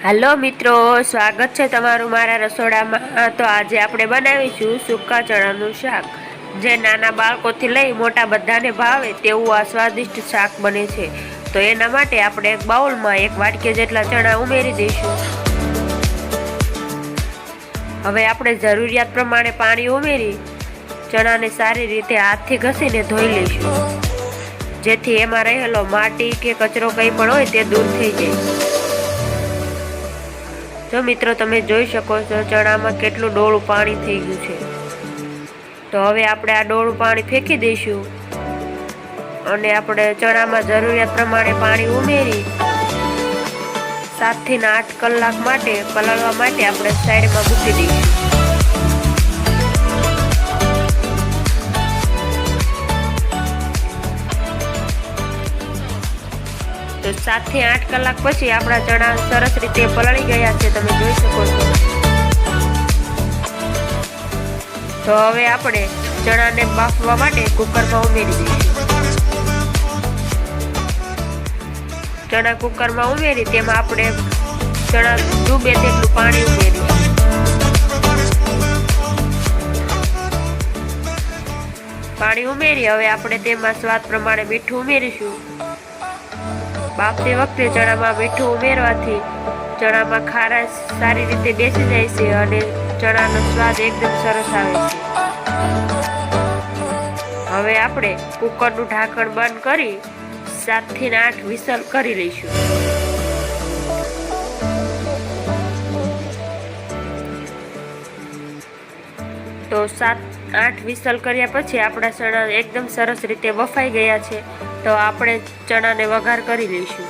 Hello मित्रों, स्वागत है तमारू मारा रसोडामां। तो आज આપણે બનાવીશું સૂકા ચણાનું શાક, જે નાના બાળકોથી લઈ મોટા બધાને ભાવે તેવું આ સ્વાદિષ્ટ શાક બને છે। તો એના માટે આપણે એક બાઉલમાં એક વાટકી જેટલા ચણા ઉમેરી દઈશું। હવે આપણે જરૂરિયાત પ્રમાણે પાણી ઉમેરી ચણાને સારી રીતે હાથથી ઘસીને ધોઈ લઈશું, જેથી એમાં રહેલો માટી કે કચરો કંઈ પણ હોય તે દૂર થઈ જાય। जो मित्रों तमे जोई शको छो चणामां केटलुं डोळुं पाणी थई गयुं छे। तो हवे आपणे आ डोळुं पाणी फेंकी दईशुं अने आपणे चणामां जरूरियात प्रमाणे पाणी उमेरी 7 થી 8 कलाक माटे पलाळवा माटे आपणे साइडमां मूकी दईशुं। तो 7 થી 8 કલાક પછી આપણા ચણા સરસ રીતે પલળી ગયા છે, તમે જોઈ શકો છો। તો હવે આપણે ચણાને બાફવા માટે કુકરમાં ઉમેરી દઈશું। ચણા કુકરમાં ઉમેરી તેમાં આપણે ચણા ડૂબે તેટલું પાણી ઉમેરીશું। પાણી ઉમેરી હવે આપણે તેમાં સ્વાદ પ્રમાણે મીઠું ઉમેરીશું। बाफती वखते चना में मीठू उमेरवाथी चना में खाराश सारी रीते बेसी जाय छे अने चनानो स्वाद एकदम सरस आवे छे। हवे आपणे कुकरनुं ढांकण बंद करी 7 થી 8 विसल करी लईशुं। तो 7-8 विसल कर्या पछी आपणा चना एकदम सरस रीते बफाई गया छे। तो આપણે ચણાને વઘાર કરી લઈશું।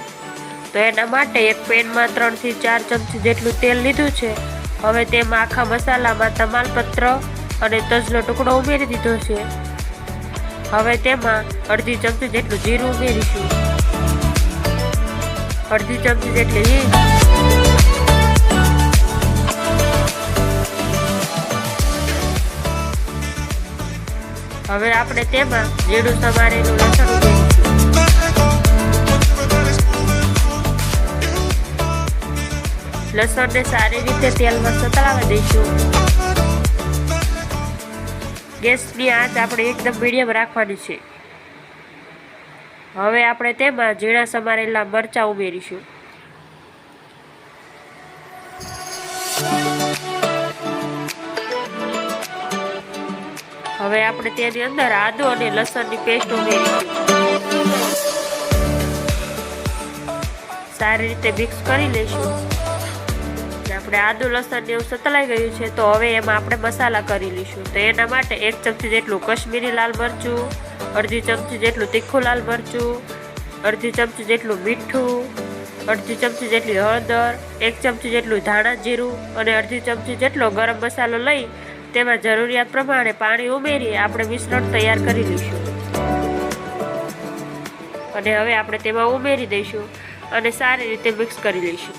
તો એના માટે એક પેનમાં 3 થી 4 ચમચી જેટલું તેલ લીધું છે। હવે તેમાં આખા મસાલામાં તમાલપત્ર અને તજનો ટુકડો ઉમેરી દીધો છે। હવે તેમાં અડધી ચમચી જેટલું જીરું ઉમેરીશું, અડધી ચમચી જેટલી હિંગ, હવે આપણે તેમાં ઝીણું સમારેલું લસણ ઉમેરીશું। लसण ने सारी रीते तेल में सतळावा दईशुं। गैसनी आंच आपणे एकदम मीडियम राखवानी छे। हवे आपणे तेमां झीणा समारेला मरचा उमेरीशुं। हवे आपणे तेनी अंदर आदु अने लसणनी पेस्ट उमेरीशुं। सारी रीते मिक्स करी लईशुं। આપણે આદુ લસણ ને એવું સતળાઈ ગયું છે। તો હવે એમાં આપણે મસાલા કરી લઈશું। તો એના માટે 1 ચમચી જેટલું કશ્મીરી લાલ મરચું, અડધી ચમચી જેટલું તીખું લાલ મરચું, અડધી ચમચી જેટલું મીઠું, અડધી ચમચી જેટલી હળદર, 1 ચમચી જેટલું ધાણા જીરું અને અડધી ચમચી જેટલો ગરમ મસાલો લઈ તેમાં જરૂરિયાત પ્રમાણે પાણી ઉમેરી આપણે મિશ્રણ તૈયાર કરી લઈશું। અને હવે આપણે તેમાં ઉમેરી દઈશું અને સારી રીતે મિક્સ કરી લઈશું।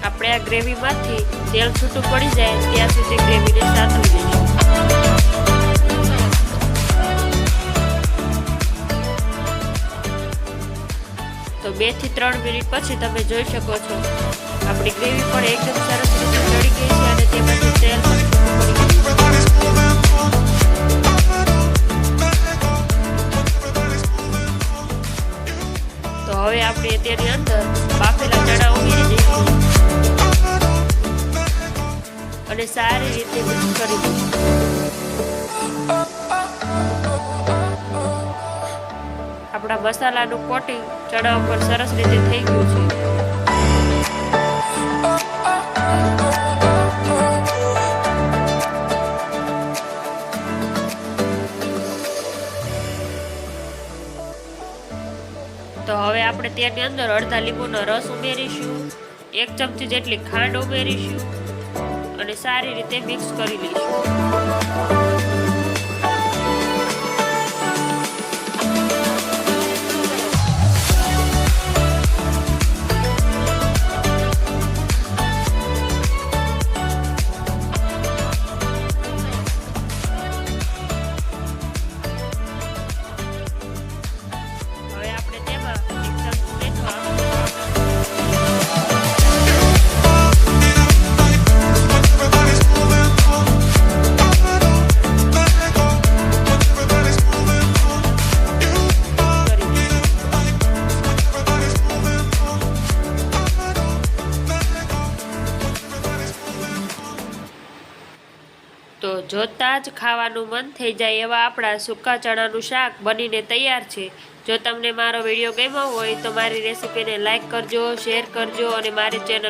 આપણે આ ગ્રેવીમાંથી તેલ છૂટું પડી જાય ત્યાં સુધી ગ્રેવીને સાતળી દઈશું। તો 2 થી 3 મિનિટ પછી તમે જોઈ શકો છો આપણી ગ્રેવી પણ એકદમ સરસ રીતે ચડી ગઈ છે અને તેમાંથી તેલ પણ છૂટું પડી ગયું છે। તો હવે આપણે તેની અંદર બાફેલા ચણા ઉમેરી દઈશું અને સારી રીતે મિક્સ કરી દઈશું। આપણા મસાલાનું કોટિંગ ચણા ઉપર સરસ રીતે થઈ ગયું છે। તો હવે આપણે તેની અંદર અડધા લીંબુનો રસ ઉમેરીશું, 1 ચમચી જેટલી ખાંડ ઉમેરીશું અને સારી રીતે મિક્સ કરી લઈશું। હવે આપણે જોતાં જ ખાવાનું મન થઈ જાય એવા આપણા સૂકા ચણાનું શાક બનીને તૈયાર છે। જો તમને મારો વિડીયો ગમ્યો હોય તો મારી રેસીપીને લાઇક કરજો, શેર કરજો અને મારી ચેનલ